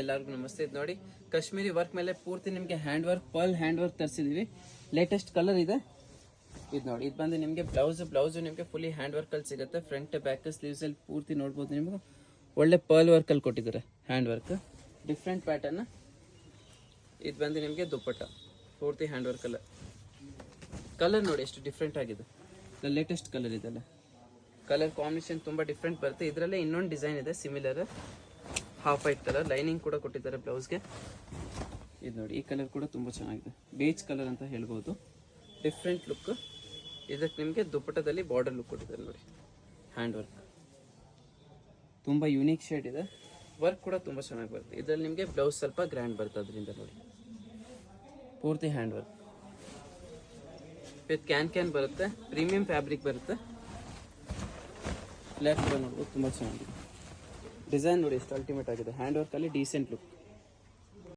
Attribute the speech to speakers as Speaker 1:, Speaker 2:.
Speaker 1: ಎಲ್ಲರಿಗೂ ನಮಸ್ತೆ. ಇದು ನೋಡಿ ಕಾಶ್ಮೀರಿ ವರ್ಕ್ ಮೇಲೆ ಪೂರ್ತಿ ನಿಮಗೆ hand work pearl hand work ತರಿಸಿದೀವಿ. ಲೇಟೆಸ್ಟ್ ಕಲರ್ ಇದೆ. ಇದು ನೋಡಿ, ಇದು ಬಂದು ನಿಮಗೆ ಬ್ಲೌಸ್ ನಿಮಗೆ ಫುಲ್ಲಿ ಹ್ಯಾಂಡ್ ವರ್ಕ್ ಅಲ್ಲಿ ಸಿಗುತ್ತೆ. ಫ್ರಂಟ್ ಬ್ಯಾಕ್ ಸ್ಲೀವ್ಸ್ ಅಲ್ಲಿ ಪೂರ್ತಿ ನೋಡ್ಬೋದು. ನಿಮಗೆ ಒಳ್ಳೆ ಪರ್ಲ್ ವರ್ಕ್ ಅಲ್ಲಿ ಕೊಟ್ಟಿದ್ದಾರೆ, ಹ್ಯಾಂಡ್ ವರ್ಕ್ ಡಿಫ್ರೆಂಟ್ ಪ್ಯಾಟರ್ನ್. ಇದು ಬಂದು ನಿಮಗೆ ದುಪ್ಪಟ್ಟ ಪೂರ್ತಿ ಹ್ಯಾಂಡ್ ವರ್ಕ್ ಅಲ್ಲ. ಕಲರ್ ನೋಡಿ ಎಷ್ಟು ಡಿಫ್ರೆಂಟ್ ಆಗಿದೆ. ಲೇಟೆಸ್ಟ್ ಕಲರ್ ಇದೆಲ್ಲ. ಕಲರ್ ಕಾಂಬಿನೇಷನ್ ತುಂಬಾ ಡಿಫ್ರೆಂಟ್ ಬರುತ್ತೆ. ಇದರಲ್ಲೇ ಇನ್ನೊಂದು ಡಿಸೈನ್ ಇದೆ similar, half white colour. Lining ಕೂಡ ಕೊಟ್ಟಿದ್ದಾರೆ ಬ್ಲೌಸ್ಗೆ. ಇದು ನೋಡಿ, ಈ ಕಲರ್ ಕೂಡ ತುಂಬ ಚೆನ್ನಾಗಿದೆ. ಬೇಜ್ ಕಲರ್ ಅಂತ ಹೇಳ್ಬೋದು. Different look. ಇದಕ್ಕೆ ನಿಮಗೆ ದುಪ್ಪಟ್ಟದಲ್ಲಿ ಬಾರ್ಡರ್ ಲುಕ್ ಕೊಟ್ಟಿದ್ದಾರೆ ನೋಡಿ, ಹ್ಯಾಂಡ್ ವರ್ಕ್. ತುಂಬ ಯುನೀಕ್ ಶೇಡ್ ಇದೆ. ವರ್ಕ್ ಕೂಡ ತುಂಬ ಚೆನ್ನಾಗಿ ಬರುತ್ತೆ. ಇದರಲ್ಲಿ ನಿಮಗೆ ಬ್ಲೌಸ್ ಸ್ವಲ್ಪ ಗ್ರ್ಯಾಂಡ್ ಬರುತ್ತೆ. ಅದರಿಂದ ನೋಡಿ ಪೂರ್ತಿ ಹ್ಯಾಂಡ್ ವರ್ಕ್ ವಿತ್ ಕ್ಯಾನ್ ಬರುತ್ತೆ. ಪ್ರೀಮಿಯಂ ಫ್ಯಾಬ್ರಿಕ್ ಬರುತ್ತೆ. ಬ್ಲ್ಯಾಕ್ ಕೂಡ ನೋಡ್ಬೋದು, ತುಂಬ ಚೆನ್ನಾಗಿದೆ. ಡಿಸೈನ್ ನೋಡಿ ಎಷ್ಟು ಅಲ್ಟಿಮೇಟ್ ಆಗಿದೆ. ಹ್ಯಾಂಡ್ ವರ್ಕಲ್ಲಿ ಡೀಸೆಂಟ್ ಲುಕ್.